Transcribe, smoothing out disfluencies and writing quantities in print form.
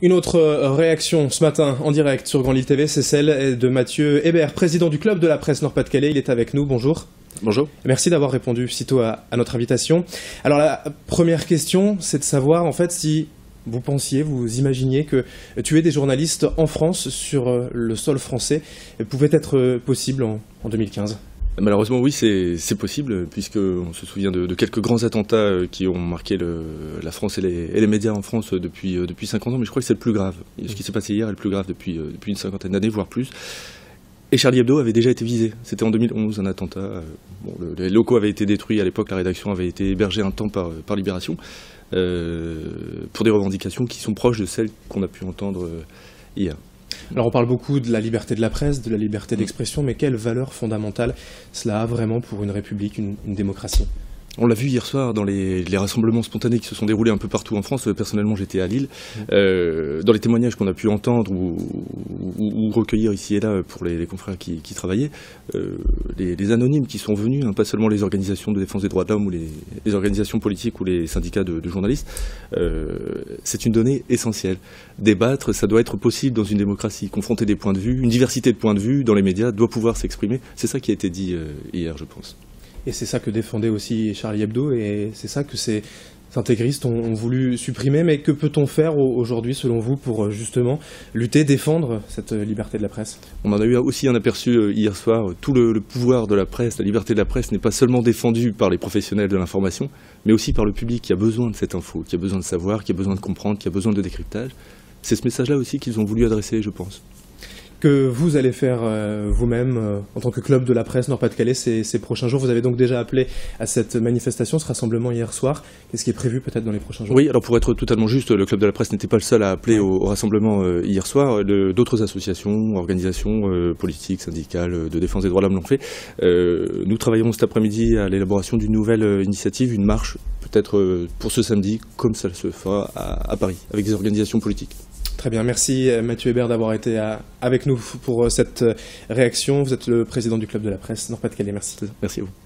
Une autre réaction ce matin en direct sur Grand Lille TV, c'est celle de Mathieu Hébert, président du Club de la Presse Nord-Pas-de-Calais. Il est avec nous, bonjour. Bonjour. Merci d'avoir répondu sitôt à notre invitation. Alors la première question, c'est de savoir en fait si vous pensiez, vous imaginiez que tuer des journalistes en France sur le sol français pouvait être possible en 2015. Malheureusement, oui, c'est possible, puisqu'on se souvient de quelques grands attentats qui ont marqué la France et les médias en France depuis 50 ans, mais je crois que c'est le plus grave. Ce qui s'est passé hier est le plus grave depuis une cinquantaine d'années, voire plus. Et Charlie Hebdo avait déjà été visé. C'était en 2011, un attentat. Les locaux avaient été détruits à l'époque, la rédaction avait été hébergée un temps par Libération, pour des revendications qui sont proches de celles qu'on a pu entendre hier. Alors on parle beaucoup de la liberté de la presse, de la liberté d'expression, mais quelle valeur fondamentale cela a vraiment pour une république, une démocratie ? On l'a vu hier soir dans les rassemblements spontanés qui se sont déroulés un peu partout en France. Personnellement, j'étais à Lille. Dans les témoignages qu'on a pu entendre ou recueillir ici et là pour les confrères qui travaillaient, les anonymes qui sont venus, pas seulement les organisations de défense des droits de l'homme ou les organisations politiques ou les syndicats de journalistes, c'est une donnée essentielle. Débattre, ça doit être possible dans une démocratie. Confronter des points de vue, une diversité de points de vue dans les médias doit pouvoir s'exprimer. C'est ça qui a été dit hier, je pense. Et c'est ça que défendait aussi Charlie Hebdo, et c'est ça que ces intégristes ont voulu supprimer. Mais que peut-on faire aujourd'hui, selon vous, pour justement lutter, défendre cette liberté de la presse ? On en a eu aussi un aperçu hier soir. Tout le pouvoir de la presse, la liberté de la presse n'est pas seulement défendu par les professionnels de l'information, mais aussi par le public qui a besoin de cette info, qui a besoin de savoir, qui a besoin de comprendre, qui a besoin de décryptage. C'est ce message-là aussi qu'ils ont voulu adresser, je pense. Que vous allez faire vous-même en tant que club de la presse Nord-Pas-de-Calais ces prochains jours. Vous avez donc déjà appelé à cette manifestation, ce rassemblement hier soir. Qu'est-ce qui est prévu peut-être dans les prochains jours ? Oui, alors pour être totalement juste, le club de la presse n'était pas le seul à appeler au rassemblement hier soir. D'autres associations, organisations politiques, syndicales, de défense des droits de l'homme l'ont fait. Nous travaillerons cet après-midi à l'élaboration d'une nouvelle initiative, une marche, peut-être pour ce samedi, comme ça se fera à Paris, avec des organisations politiques. Très bien, merci Mathieu Hébert d'avoir été avec nous pour cette réaction. Vous êtes le président du Club de la Presse Nord-Pas-de-Calais, merci. Merci à vous.